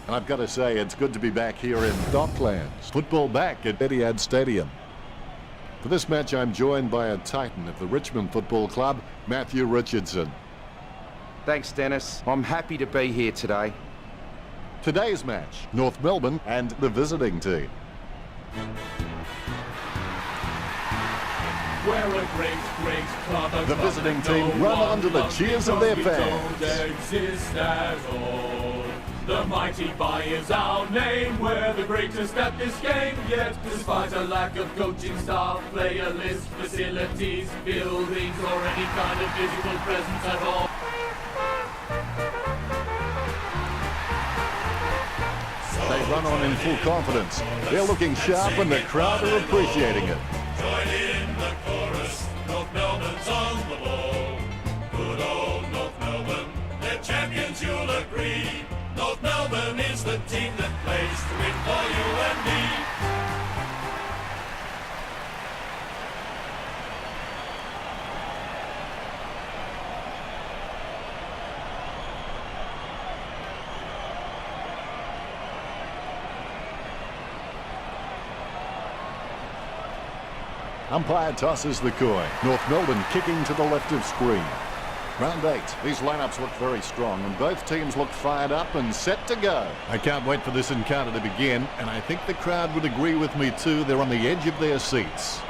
I've got to say, it's good to be back here in Docklands. Football back at Etihad Stadium. For this match, I'm joined by a titan of the Richmond Football Club, Matthew Richardson. Thanks, Dennis. I'm happy to be here today. Today's match, North Melbourne and the visiting team. We're a great, great club. The visiting team run onto the cheers of their fans. Don't exist at all. The mighty Buy is our name. We're the greatest at this game. Yet, despite a lack of coaching staff, player list, facilities, buildings, or any kind of physical presence at all. They run on in full confidence. They're looking sharp and the crowd are appreciating it. Join in the chorus. North Melbourne's on the ball. Good old North Melbourne. They're champions, you'll agree. North Melbourne is the team that plays to win for you and me. Umpire tosses the coin. North Melbourne kicking to the left of screen. Round 8. These lineups look very strong and both teams look fired up and set to go. I can't wait for this encounter to begin, and I think the crowd would agree with me too. They're on the edge of their seats.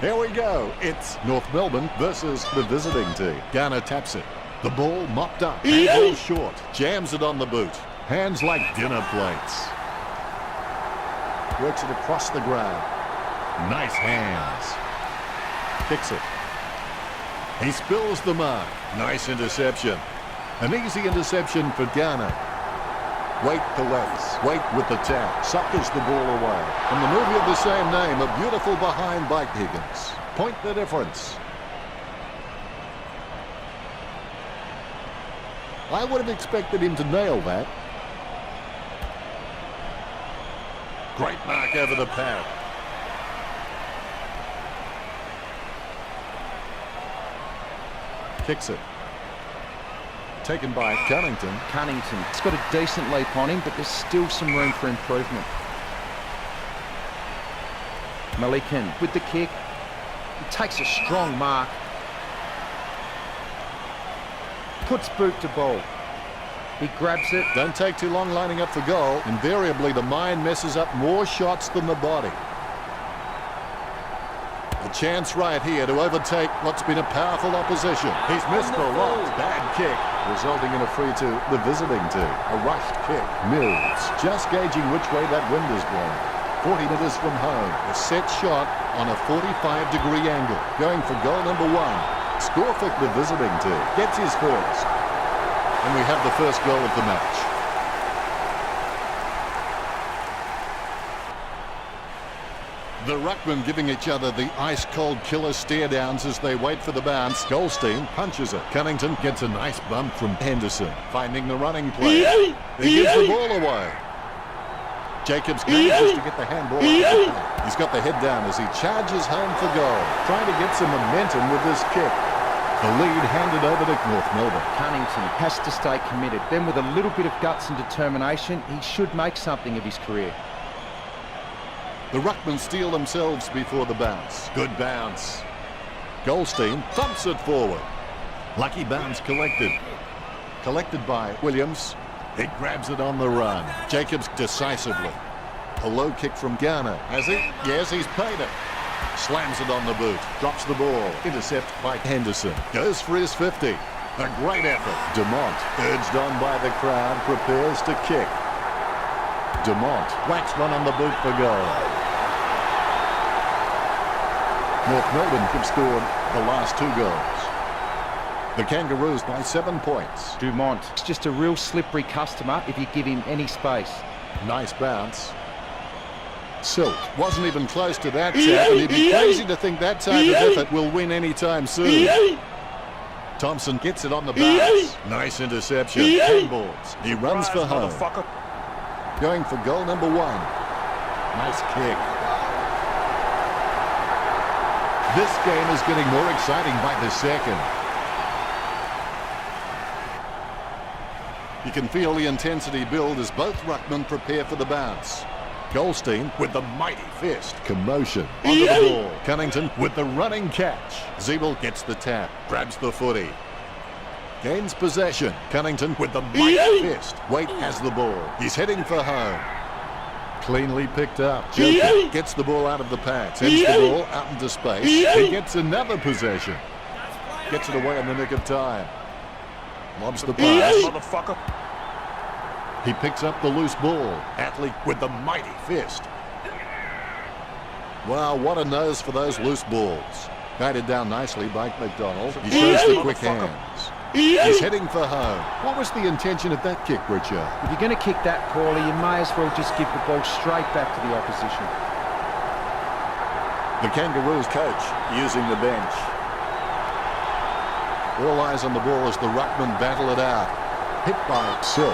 Here we go. It's North Melbourne versus the visiting team. Garner taps it. The ball mopped up. Angle short. Jams it on the boot. Hands like dinner plates. Works it across the ground. Nice hands. Kicks it. He spills the mark. Nice interception. An easy interception for Garner. Wait collects. Wait with the tap. Suckers the ball away. And the movie of the same name, a beautiful behind by Higgins. Point the difference. I would have expected him to nail that. Great mark over the pad. Kicks it. Taken by Cunnington. Cunnington's got a decent leap on him, but there's still some room for improvement. Malikan with the kick. He takes a strong mark. Puts boot to ball. He grabs it. Don't take too long lining up for goal. Invariably, the mind messes up more shots than the body. A chance right here to overtake what's been a powerful opposition. He's missed a lot. Bad kick, resulting in a free to the visiting team. A rushed kick. Mills just gauging which way that wind is blowing. 40 metres from home. A set shot on a 45-degree angle. Going for goal number 1. Score for the visiting team. Gets his first. And we have the first goal of the match. The ruckmen giving each other the ice-cold killer stare-downs as they wait for the bounce. Goldstein punches it. Cunnington gets a nice bump from Henderson, finding the running play. He gives the ball away. Jacobs manages to get the handball. He's got the head down as he charges home for goal, trying to get some momentum with this kick. The lead handed over to North Melbourne. Cunnington has to stay committed. Then with a little bit of guts and determination, he should make something of his career. The ruckmen steal themselves before the bounce. Good bounce. Goldstein thumps it forward. Lucky bounce collected. Collected by Williams. He grabs it on the run. Jacobs decisively. A low kick from Garner. Has he? Yes, he's paid it. Slams it on the boot. Drops the ball. Intercept by Henderson. Goes for his 50. A great effort. Dumont, urged on by the crowd, prepares to kick. Dumont whacks one on the boot for goal. North Melbourne have scored the last 2 goals. The Kangaroos by 7 points. Dumont is just a real slippery customer if you give him any space. Nice bounce. Silt wasn't even close to that tap, and he'd be crazy to think that type of effort will win anytime soon. Thompson gets it on the bounce. Nice interception. Handballs. He runs for home. Going for goal number 1. Nice kick. This game is getting more exciting by the second. You can feel the intensity build as both ruckmen prepare for the bounce. Goldstein with the mighty fist. Commotion. Onto the ball. Cunnington with the running catch. Zeeble gets the tap. Grabs the footy. Gains possession. Cunnington with the mighty fist. Waite has the ball. He's heading for home. Cleanly picked up. Joker gets the ball out of the pack. Sends the ball out into space. He gets another possession. Gets it away in the nick of time. Lobs the pass. Motherfucker. He picks up the loose ball. Atlee with the mighty fist. Wow, what a nose for those loose balls. Guided down nicely by McDonald. He shows the quick hands. He's heading for home. What was the intention of that kick, Richard? If you're going to kick that poorly, you may as well just give the ball straight back to the opposition. The Kangaroos coach using the bench. All eyes on the ball as the ruckmen battle it out. Hit by Silk.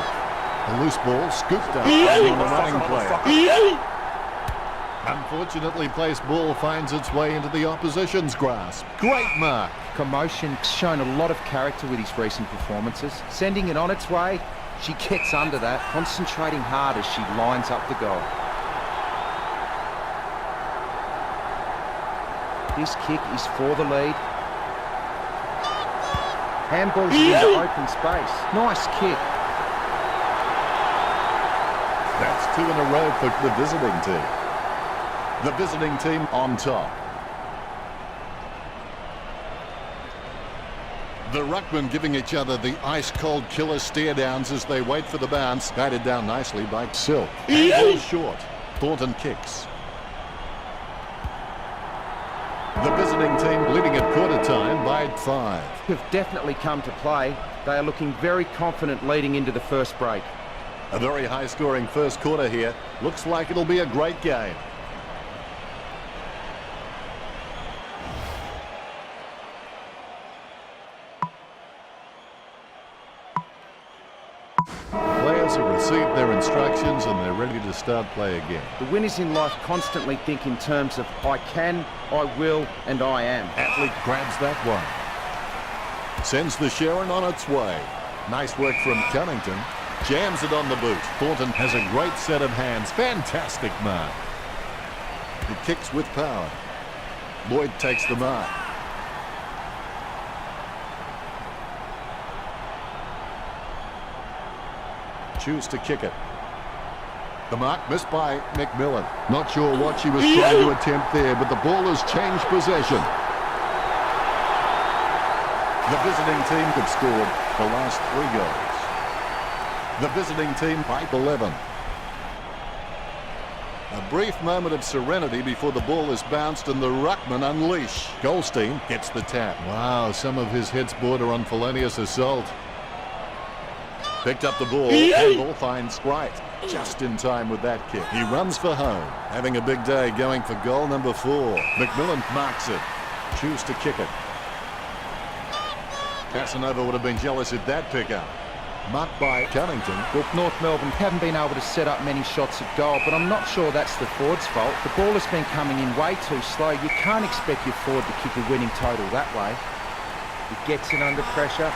A loose ball scooped up by the running player. Unfortunately placed ball finds its way into the opposition's grasp. Great mark. Commotion shown a lot of character with his recent performances. Sending it on its way, she gets under that, concentrating hard as she lines up the goal. This kick is for the lead. Handballs into open space. Nice kick. That's 2 in a row for the visiting team. The visiting team on top. The ruckmen giving each other the ice-cold killer stare-downs as they wait for the bounce. Guided down nicely by Silk. Handball short. Thornton kicks. The visiting team leading at quarter time by 5. Have definitely come to play. They are looking very confident leading into the first break. A very high-scoring first quarter here. Looks like it'll be a great game. Players have received their instructions and they're ready to start play again. The winners in life constantly think in terms of I can, I will, and I am. Atlee grabs that one. Sends the Sharon on its way. Nice work from Cunnington. Jams it on the boot. Thornton has a great set of hands. Fantastic mark. He kicks with power. Lloyd takes the mark. Choose to kick it. The mark missed by McMillan. Not sure what she was trying to attempt there, but the ball has changed possession. The visiting team could score the last 3 goals. The visiting team by 11. A brief moment of serenity before the ball is bounced and the ruckmen unleash. Goldstein gets the tap. Wow, some of his hits border on felonious assault. Picked up the ball. Handball finds Wright. Just in time with that kick. He runs for home. Having a big day going for goal number 4. McMillan marks it. Choose to kick it. Casanova would have been jealous at that pickup. Marked by Cunnington. Look, North Melbourne haven't been able to set up many shots at goal, but I'm not sure that's the forward's fault. The ball has been coming in way too slow. You can't expect your forward to kick a winning total that way. He gets it under pressure.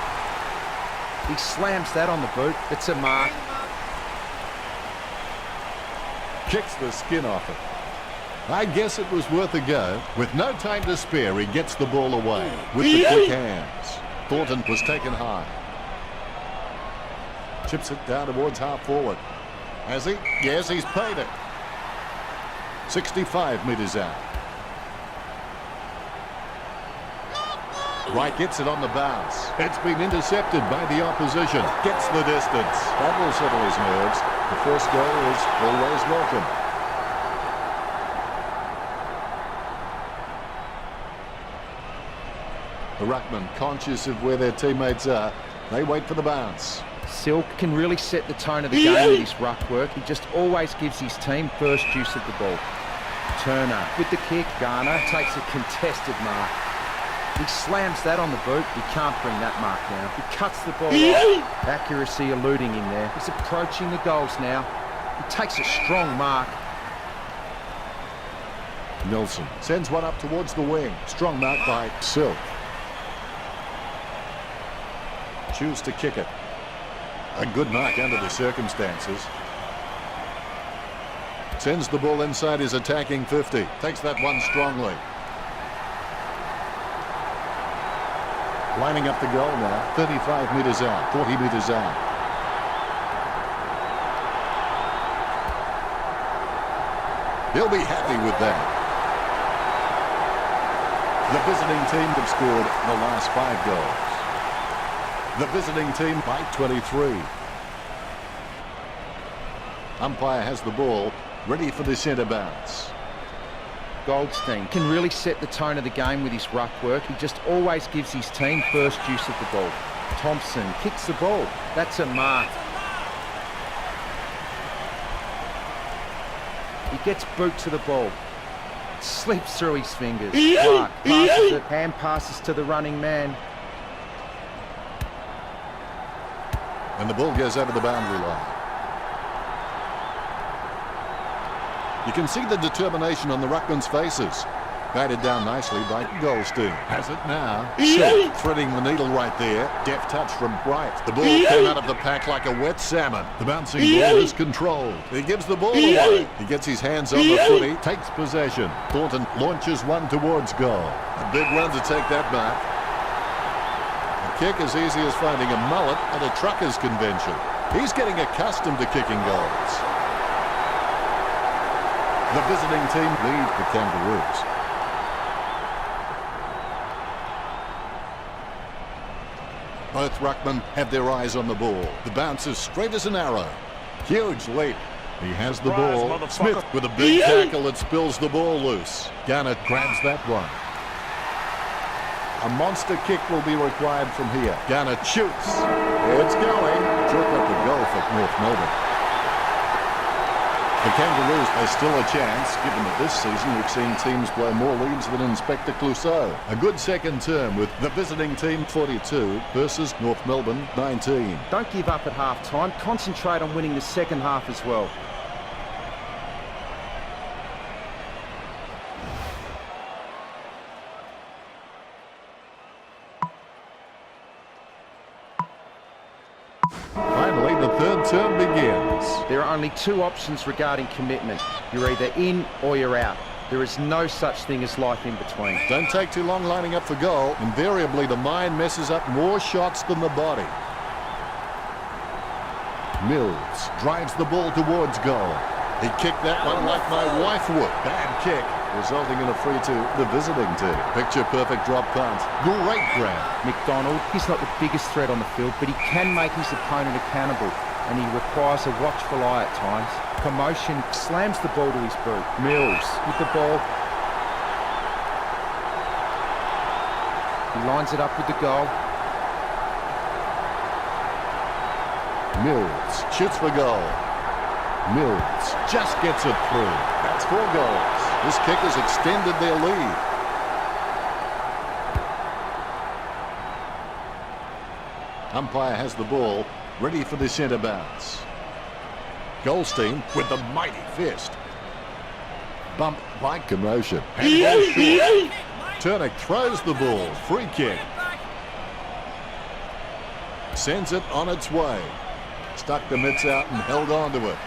He slams that on the boot. It's a mark. Kicks the skin off it. I guess it was worth a go. With no time to spare, he gets the ball away with the quick hands. Thornton was taken high. Chips it down towards half forward. Has he? Yes, he's paid it. 65 metres out. Wright gets it on the bounce. It's been intercepted by the opposition. Gets the distance. That will settle his nerves. The first goal is always welcome. The ruckmen, conscious of where their teammates are, they wait for the bounce. Silk can really set the tone of the game with his ruck work. He just always gives his team first use of the ball. Turner with the kick. Garner takes a contested mark. He slams that on the boot. He can't bring that mark down. He cuts the ball off. Accuracy eluding him there. He's approaching the goals now. He takes a strong mark. Nelson sends one up towards the wing. Strong mark by Silk. Choose to kick it. A good mark under the circumstances. Sends the ball inside his attacking 50. Takes that one strongly. Lining up the goal now. 35 metres out, 40 metres out. He'll be happy with that. The visiting team have scored the last 5 goals. The visiting team by 23. Umpire has the ball, ready for the centre bounce. Goldstein can really set the tone of the game with his ruck work. He just always gives his team first use of the ball. Thompson kicks the ball. That's a mark. He gets boot to the ball. Slips through his fingers. Clark passes it. Hand passes to the running man. And the ball goes over the boundary line. You can see the determination on the ruckman's faces. Batted down nicely by Goldstein. Has it now. Short, threading the needle right there. Deft touch from Bright. The ball came out of the pack like a wet salmon. The bouncing ball is controlled. He gives the ball away. He gets his hands on the footy. Takes possession. Thornton launches one towards goal. A big run to take that mark. A kick as easy as finding a mullet at a truckers' convention. He's getting accustomed to kicking goals. The visiting team lead the Kangaroos. Both ruckmen have their eyes on the ball. The bounce is straight as an arrow. Huge leap. He has the ball. Smith with a big tackle that spills the ball loose. Garnett grabs that one. A monster kick will be required from here. Garnett shoots. It's going. Chalk up the goal for North Melbourne. The Kangaroos are still a chance, given that this season we've seen teams blow more leads than Inspector Clouseau. A good second term with the visiting team 42 versus North Melbourne 19. Don't give up at half-time. Concentrate on winning the second half as well. Finally, the third term begins. There are only 2 options regarding commitment. You're either in or you're out. There is no such thing as life in between. Don't take too long lining up for goal. Invariably, the mind messes up more shots than the body. Mills drives the ball towards goal. He kicked that one like my wife would. Bad kick, resulting in a free to the visiting team. Picture-perfect drop punt. Great grab. McDonald, he's not the biggest threat on the field, but he can make his opponent accountable, and he requires a watchful eye at times. Commotion slams the ball to his boot. Mills with the ball. He lines it up with the goal. Mills shoots for goal. Mills just gets it through. That's 4 goals. This kick has extended their lead. Umpire has the ball, ready for the centre bounce. Goldstein with the mighty fist. Bump by commotion. Handball short. Turner throws the ball. Free kick. Sends it on its way. Stuck the mitts out and held on to it.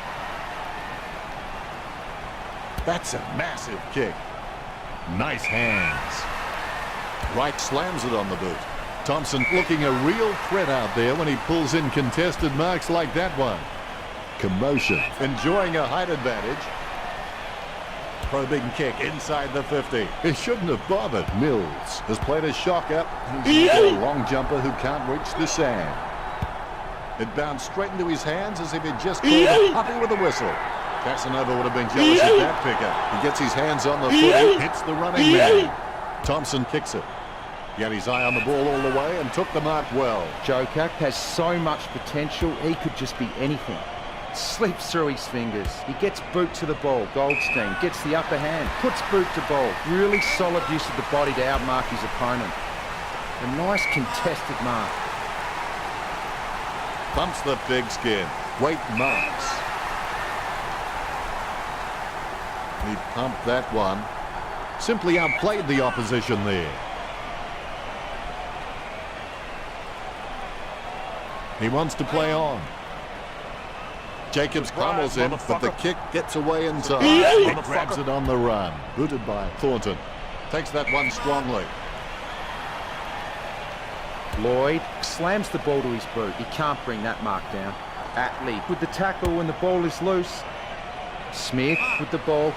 That's a massive kick. Nice hands. Wright slams it on the boot. Thompson looking a real threat out there when he pulls in contested marks like that one. Commotion. Enjoying a height advantage. Probing kick inside the 50. He shouldn't have bothered. Mills has played a shocker. He's a long jumper who can't reach the sand. It bounced straight into his hands as if he'd just called a puppy with a whistle. Casanova would have been jealous of that pickup. He gets his hands on the footy, hits the running man. Thompson kicks it. He had his eye on the ball all the way and took the mark well. Joker has so much potential, he could just be anything. Slips through his fingers. He gets boot to the ball. Goldstein gets the upper hand, puts boot to ball. Really solid use of the body to outmark his opponent. A nice contested mark. Bumps the big skin. Great marks. He pumped that one. Simply outplayed the opposition there. He wants to play on. Jacobs pummels him, but the kick gets away in time. He grabs it on the run. Booted by Thornton. Takes that one strongly. Lloyd slams the ball to his boot. He can't bring that mark down. Atley with the tackle when the ball is loose. Smith with the ball.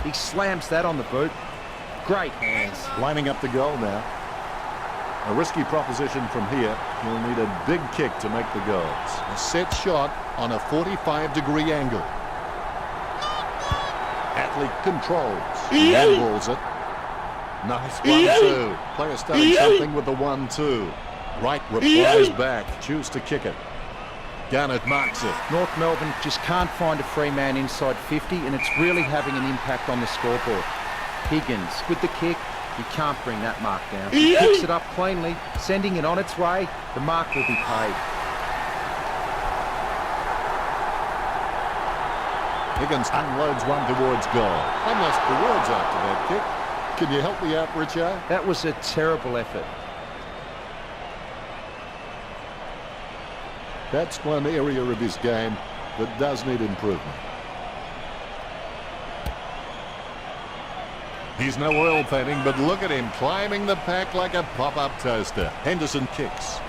He slams that on the boot. Great hands. Lining up the goal now. A risky proposition from here. He'll need a big kick to make the goals. A set shot on a 45-degree angle. Atley controls. He handballs it. Nice 1-2. Player starting something with the 1-2. Wright replies back. Choose to kick it. Garnett marks it. North Melbourne just can't find a free man inside 50, and it's really having an impact on the scoreboard. Higgins with the kick. He can't bring that mark down. He picks it up cleanly, sending it on its way. The mark will be paid. Higgins unloads one towards goal. Almost the words after that kick. Can you help me out, Richard? That was a terrible effort. That's one area of his game that does need improvement. He's no oil painting, but look at him climbing the pack like a pop-up toaster. Henderson kicks.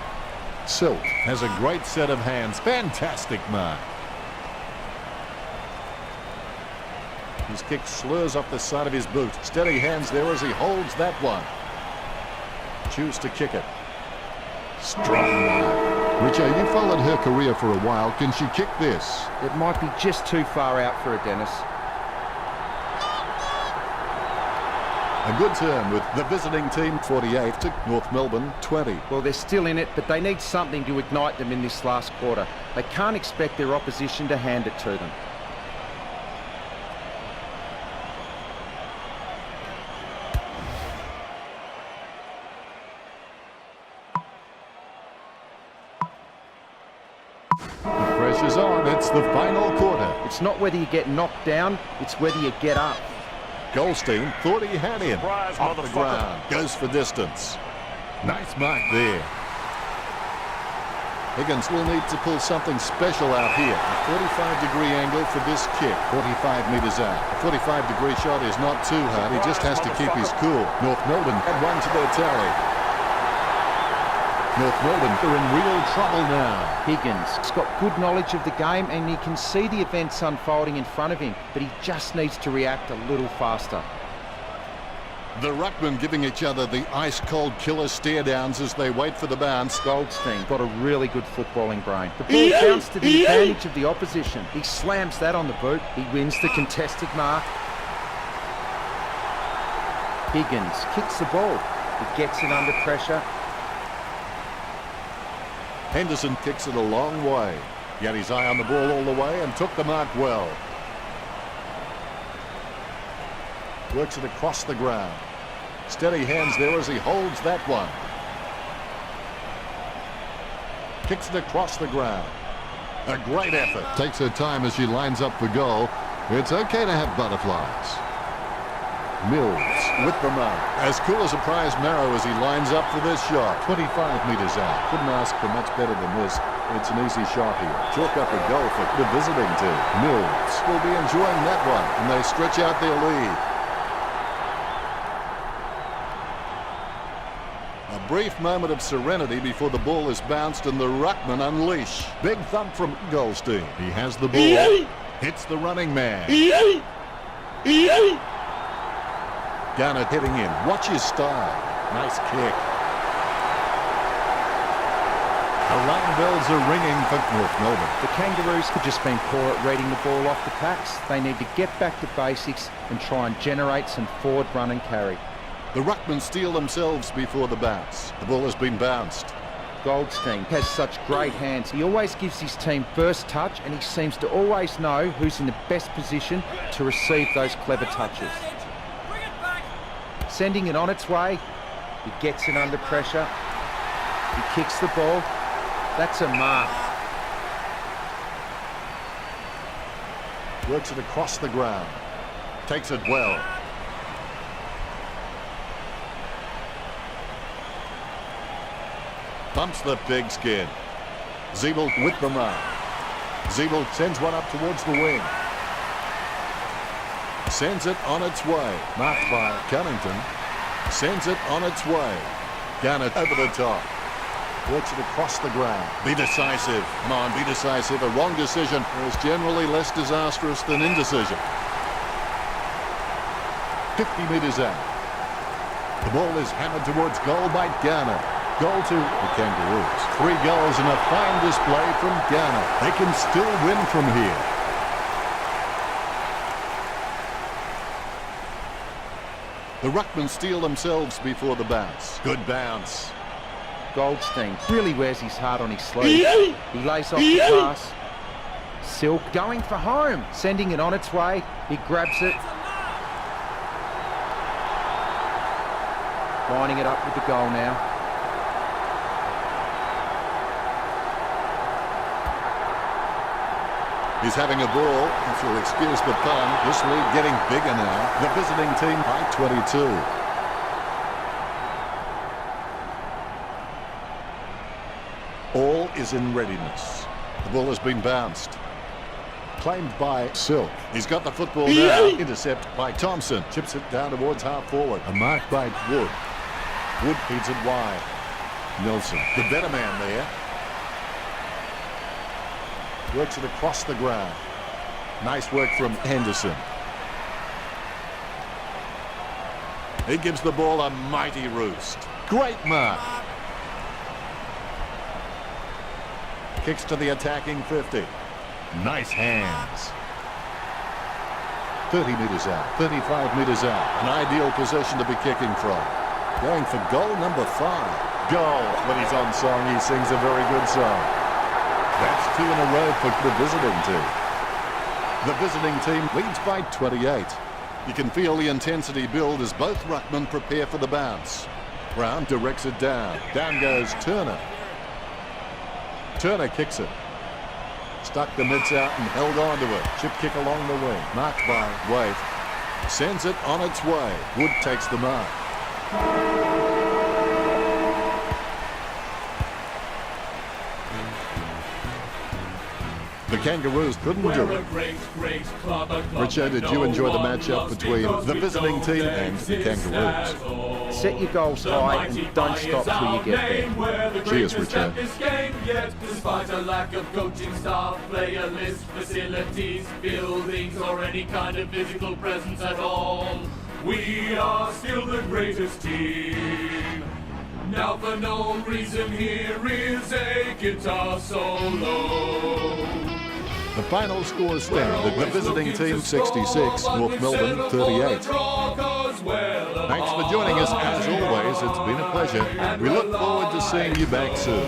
Silk has a great set of hands. Fantastic mark. His kick slurs off the side of his boot. Steady hands there as he holds that one. Choose to kick it. Strong mark. Richard, you followed her career for a while. Can she kick this? It might be just too far out for a Dennis. A good turn with the visiting team 48 to North Melbourne 20. Well, they're still in it, but they need something to ignite them in this last quarter. They can't expect their opposition to hand it to them. The pressure's on. It's the final quarter. It's not whether you get knocked down, it's whether you get up. Goldstein thought he had him. Off the ground. Goes for distance. Nice mark there. Higgins will need to pull something special out here. A 45-degree angle for this kick. 45 metres out. A 45-degree shot is not too hard. He just has to keep his cool. North Melbourne add one to their tally. North Melbourne are in real trouble now. Higgins has got good knowledge of the game and he can see the events unfolding in front of him, but he just needs to react a little faster. The ruckmen giving each other the ice-cold killer stare-downs as they wait for the bounce. Goldstein got a really good footballing brain. The ball bounced to the advantage of the opposition. He slams that on the boot. He wins the contested mark. Higgins kicks the ball. He gets it under pressure. Henderson kicks it a long way. He had his eye on the ball all the way and took the mark well. Works it across the ground. Steady hands there as he holds that one. Kicks it across the ground. A great effort. Takes her time as she lines up for goal. It's okay to have butterflies. Mills with the mark. As cool as a prize marrow as he lines up for this shot. 25 metres out. Couldn't ask for much better than this. It's an easy shot here. Chalk up a goal for the visiting team. Mills will be enjoying that one, and they stretch out their lead. A brief moment of serenity before the ball is bounced and the ruckman unleash. Big thump from Goldstein. He has the ball. Hits the running man. Garnett hitting in. Watch his style. Nice kick. Alarm bells are ringing for North Melbourne. The Kangaroos have just been poor at reading the ball off the packs. They need to get back to basics and try and generate some forward run and carry. The ruckmen steal themselves before the bounce. The ball has been bounced. Goldstein has such great hands. He always gives his team first touch and he seems to always know who's in the best position to receive those clever touches. Sending it on its way. He gets it under pressure. He kicks the ball. That's a mark. Works it across the ground. Takes it well. Bumps the pigskin. Zeeble with the mark. Zeeble sends one up towards the wing. Sends it on its way. Marked by Cunnington. Sends it on its way. Garner over the top. Works it across the ground. Be decisive. Come on, be decisive. A wrong decision is generally less disastrous than indecision. 50 metres out. The ball is hammered towards goal by Garner. Goal to the Kangaroos. 3 goals and a fine display from Garner. They can still win from here. The Ruckmen steel themselves before the bounce. Good bounce. Goldstein really wears his heart on his sleeve. He lays off the pass. Silk going for home, sending it on its way. He grabs it. Lining it up with the goal now. He's having a ball, if you'll excuse the pun. This lead getting bigger now. The visiting team by 22. All is in readiness. The ball has been bounced. Claimed by Silk. He's got the football now. Intercept by Thompson. Chips it down towards half forward. A mark by Wood. Wood feeds it wide. Nelson, the better man there. Works it across the ground. Nice work from Henderson. He gives the ball a mighty roost. Great mark. Kicks to the attacking 50. Nice hands. 30 metres out, 35 metres out. An ideal position to be kicking from. Going for goal number 5. Goal. When he's on song, he sings a very good song. That's 2 in a row for the visiting team. The visiting team leads by 28. You can feel the intensity build as both ruckmen prepare for the bounce. Brown directs it down. Down goes Turner. Turner kicks it. Stuck the mitts out and held on to it. Chip kick along the wing. Marked by Waite. Sends it on its way. Wood takes the mark. The Kangaroos couldn't do it. Richard, did you enjoy the matchup between the visiting team and the Kangaroos? Set your goals high and don't stop till you get there. Cheers, Richard. Despite a lack of coaching staff, player list, facilities, buildings, or any kind of physical presence at all, we are still the greatest team. Now for no reason, here is a guitar solo. The final score stand. The visiting team 66, North Melbourne 38. Thanks for joining us as always. It's been a pleasure. We look forward to seeing you back soon.